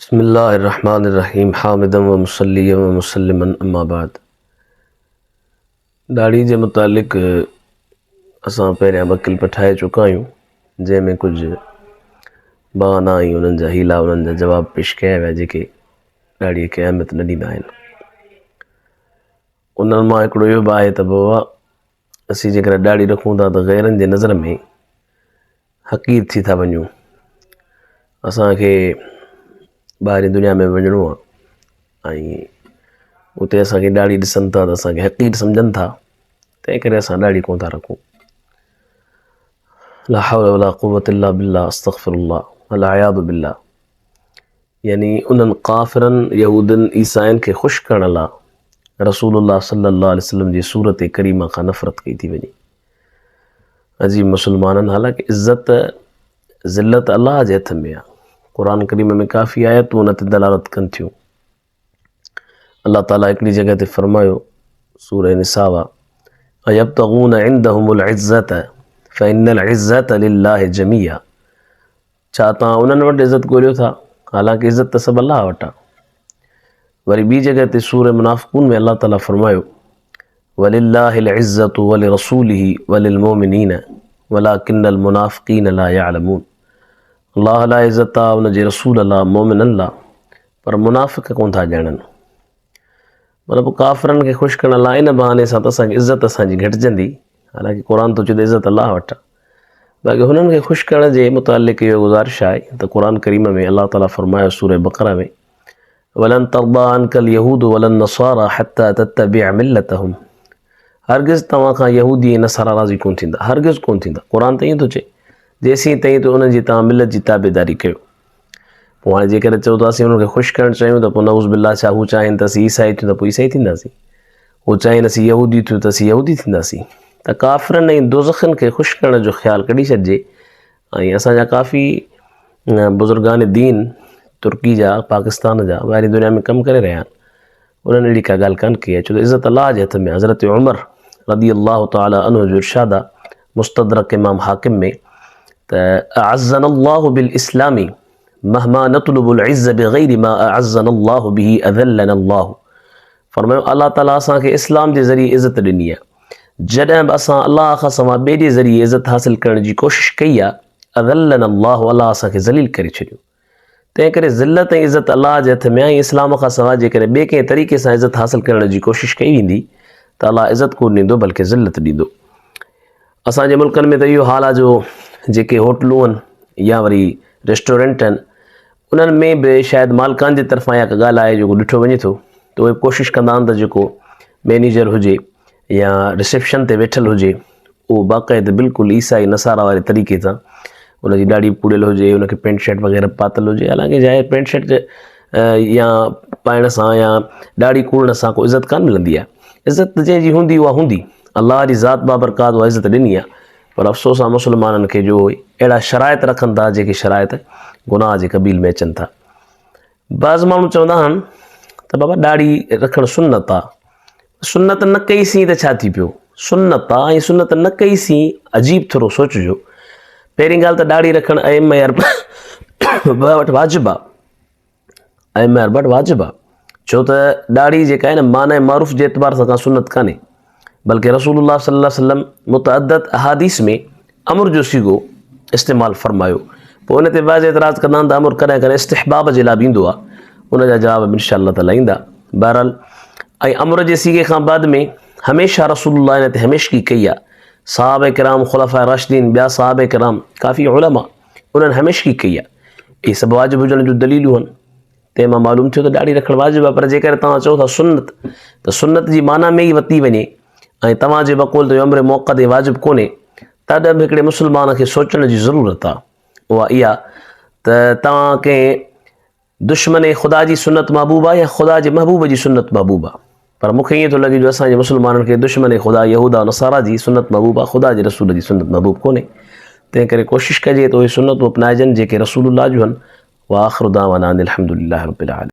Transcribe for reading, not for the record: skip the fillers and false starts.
बिस्मिल्लाहिर्रहमानिर्रहीम हामिदन व मुसल्लियन व मुसल्लिमन अम्मा बाद। दाढ़ी जे मुतालिक़ असां पहिरियां वकील पठाए चुका आहियूं, जंहिंमें कुझु बहाना ऐं उन्हनि जा हीला उन्हनि जा जवाब पेश कया विया जेके दाढ़ीअ खे अहमियत न ॾींदा आहिनि। उन्हनि मां हिकिड़ो इहो बि आहे त बाबा असीं जेकर दाढ़ी रखूं था त ग़ैरनि जे नज़र में हक़ीर थी था वञूं। असांखे ॿाहिरी दुनिया में वञिणो आहे ऐं उते असांखे दाढ़ी ॾिसनि था त असांखे हक़ीर सम्झनि था, तंहिं करे असां दाढ़ी कोन था रखूं। ला हौल वला कुव्वत इल्ला बिल्लाह अस्तग़फिरुल्लाह वल अयाज़ु बिल्लाह। यानी उन्हनि काफ़िरनि यहूदनि ईसाइनि खे ख़ुशि करण लाइ रसूलुल्लाह सल्लल्लाहु अलैहि वसल्लम जी सूरत करीमा खां नफ़रत कई थी वञे। अजीब मुसलमाननि, हालांकि इज़्ज़त ज़िल्लत अल्लाह जे हथ में आहे। क़ुरान करीम में काफ़ी आयतूं उन ते दलालत कनि थियूं। अल्लाह ताला हिकिड़ी जॻह ते फरमायो, सूरह निसा अयब्तगून इंदहुमुल इज़्ज़त फ़इन्नल इज़्ज़त लिल्लाहि जमीआ। छा तव्हां उन्हनि वटि इज़्ज़त ॻोल्हियो था, हालांकि इज़्ज़त त सभु अल्लाह वटि आहे। वरी ॿी जॻह ते सूरह मुनाफ़िक़ून में अल्लाह ताला फरमायो वलिल्लाहिल इज़्ज़तु वलिरसूलिहि वलिलमुमिनीन वलाकिन्नल मुनाफ़िक़ीन ला यअलमून। अल्लाह ला इज़्ज़त आहे, उन जे रसूल अल्लाह मोमिननि ला, पर मुनाफ़िक़ कोन था ॼाणनि। मतिलबु काफ़िरनि खे ख़ुशि करण लाइ इन बहाने सां त असांखे इज़्ज़त असांजी घटिजंदी, हालांकि क़ुरान तो चए त इज़्ज़त अल्लाह वटि आहे। बाक़ी हुननि खे ख़ुशि करण जे मुतालिक़ इहो गुज़ारिश आहे त क़ुरान करीम में अल्लाह ताला फरमायो सूरह बक़रा में वलन तर्दा अनकल यहूद वलन नसारा हत्ता तत्तबिअ मिल्लतहुम। हरगिज़ तव्हां खां यहूदी ऐं नसारा राज़ी कोन थींदा, हरगिज़ कोन थींदा। क़ुरान त ईअं थो चए जेसीं ताईं त उन्हनि जी तव्हां मिलत जी ताबेदारी कयो। पोइ हाणे जेकर चओ था असीं उन्हनि खे ख़ुशि करणु चाहियूं त पोइ नऊज़ बिल्लाह, छा हू चाहिनि त असीं ईसाई थियूं त पोइ ईसाई थींदासीं, हू चाहिनि असीं यहूदी थियूं त असीं यहूदी थींदासीं। त काफ़िरनि ऐं दोज़खनि खे ख़ुशि करण जो ख़्यालु कढी छॾिजे। ऐं असांजा काफ़ी बुज़ुर्गान दीन तुर्की जा, पाकिस्तान जा, ॿाहिरी दुनिया में कमु करे रहिया आहिनि, उन्हनि अहिड़ी का ॻाल्हि कान कई आहे। छो त इज़्ज़त अल्लाह जे हथ में। हज़रत उमर रदी अल्लाह ताला अन्हु जो इरशाद आहे मुस्तदरक इमाम हाकिम में त अअज़्ज़ना अल्लाहु बिल इस्लामी महमा नतलुबुल इज़्ज़ बिग़ैरि मा अअज़्ज़ना अल्लाहु बिही अज़ल्लना अल्लाह। फरमायो अल्लाह ताला असांखे इस्लाम जे ज़रिए इज़्ज़त ॾिनी आहे, जॾहिं बि असां अल्लाह खां सवाइ ॿिए जे ज़रिए इज़्ज़त हासिल करण जी कोशिशि कई आहे, अज़ल्लना अल्लाह, अल्लाह असांखे ज़लील करे छॾियो। तंहिं करे ज़िल्लत ऐं इज़्ज़त अल्लाह जे हथ में आहे। इस्लाम खां सवाइ जेकॾहिं ॿिए कंहिं तरीक़े सां इज़्ज़त हासिल करण जी कोशिशि कई वेंदी त अल्लाह इज़्ज़त कोन ॾींदो बल्कि ज़िल्लत ॾींदो। असांजे मुल्कनि में त इहो हाल आहे जो जेके होटलूं आहिनि या वरी रेस्टोरेंट आहिनि, उन्हनि में बि शायदि मालिकान जे तरफ़ां या ॻाल्हि आहे जेको ॾिठो वञे थो त उहे कोशिशि कंदा आहिनि त जेको मैनेजर हुजे या रिसेप्शन ते वेठल हुजे उहो बाक़ाइदे बिल्कुलु ईसाई नसारा वारे तरीक़े सां उनजी ॾाढी पूड़ियल हुजे, उनखे पेंट शर्ट वग़ैरह पातल हुजे। हालांकि जाए पेंट शर्ट या पाइण सां या ॾाढी कूड़ण सां को इज़त कान मिलंदी आहे। इज़त जंहिंजी हूंदी उहा हूंदी, अल्लाह जी ज़ात बाबरकात उहा इज़त ॾिनी आहे। पर अफ़सोस आहे मुसलमाननि खे जो अहिड़ा शराइत रखनि था जेके शराइत गुनाह जे क़बील में अचनि था। बाज़ माण्हू चवंदा आहिनि त बाबा दाढ़ी रखणु सुन्नत आहे, सुन्नत न कईसीं त छा थी पियो, सुन्नत आहे ऐं सुन्नत न कईसीं अजीब थोरो सोचिजो। पहिरीं ॻाल्हि त दाढ़ी रखणु अइम्मा अरबा वटि वाजिबु आहे, अइम्मा अरबा वटि वाजिबु आहे। छो त दाढ़ी जेका आहे न माना मारूफ़ जे एतबार सां का सुन्नत कान्हे, बल्कि रसूलुल्लाह सल्लल्लाहु अलैहि वसल्लम मुतअद्दद अहादीस में अमर जो सीगो इस्तेमालु फरमायो। पोइ उन ते बाज़ एतिराज़ कंदा आहिनि त अमर कॾहिं कॾहिं इस्तिहबाब जे लाइ बि ईंदो आहे, उनजा जवाब इंशाअल्लाह ताला ईंदा। बहरहाल ऐं अमर जे सीगे खां बाद में हमेशह रसूलुल्लाह इन ते हमेशगी कई आहे। सहाबा किराम, खुलफाए राशिदीन, ॿिया सहाबा किराम, काफ़ी उलमा, उन्हनि हमेशगी कई आहे। इहे सभु वाजिबु हुजण जूं दलीलूं आहिनि। तंहिंमां मालूम थियो त दाढ़ी रखणु वाजिबु आहे। पर जेकर तव्हां चओ था सुन्नत, त सुन्नत जी माना में ई वरिती वञे ऐं तव्हांजे बक़ौल ते अमर मौक़ा ते वाजिबु कोन्हे, तॾहिं बि हिकिड़े मुस्लमान खे सोचण जी ज़रूरत आहे। उहा इहा त तव्हां कंहिं दुश्मन ख़ुदा जी सुन्नत महबूबु आहे या ख़ुदा जे महबूब जी सुन्नत महबूबु आहे। पर मूंखे ईअं थो लॻे जो असांजे मुस्लमाननि खे दुश्मन ख़ुदा यहूदा नसारा जी सुन्नत महबूबु आहे, ख़ुदा जे रसूल जी सुन्नत महबूबु कोन्हे। तंहिं करे कोशिशि कजे त उहे सुन्नतूं अपनाइजनि जेके रसूलुल्लाह जूं आहिनि। व आख़िरु दावाना अनिल हम्दुलिल्लाहि रब्बिल आलमीन।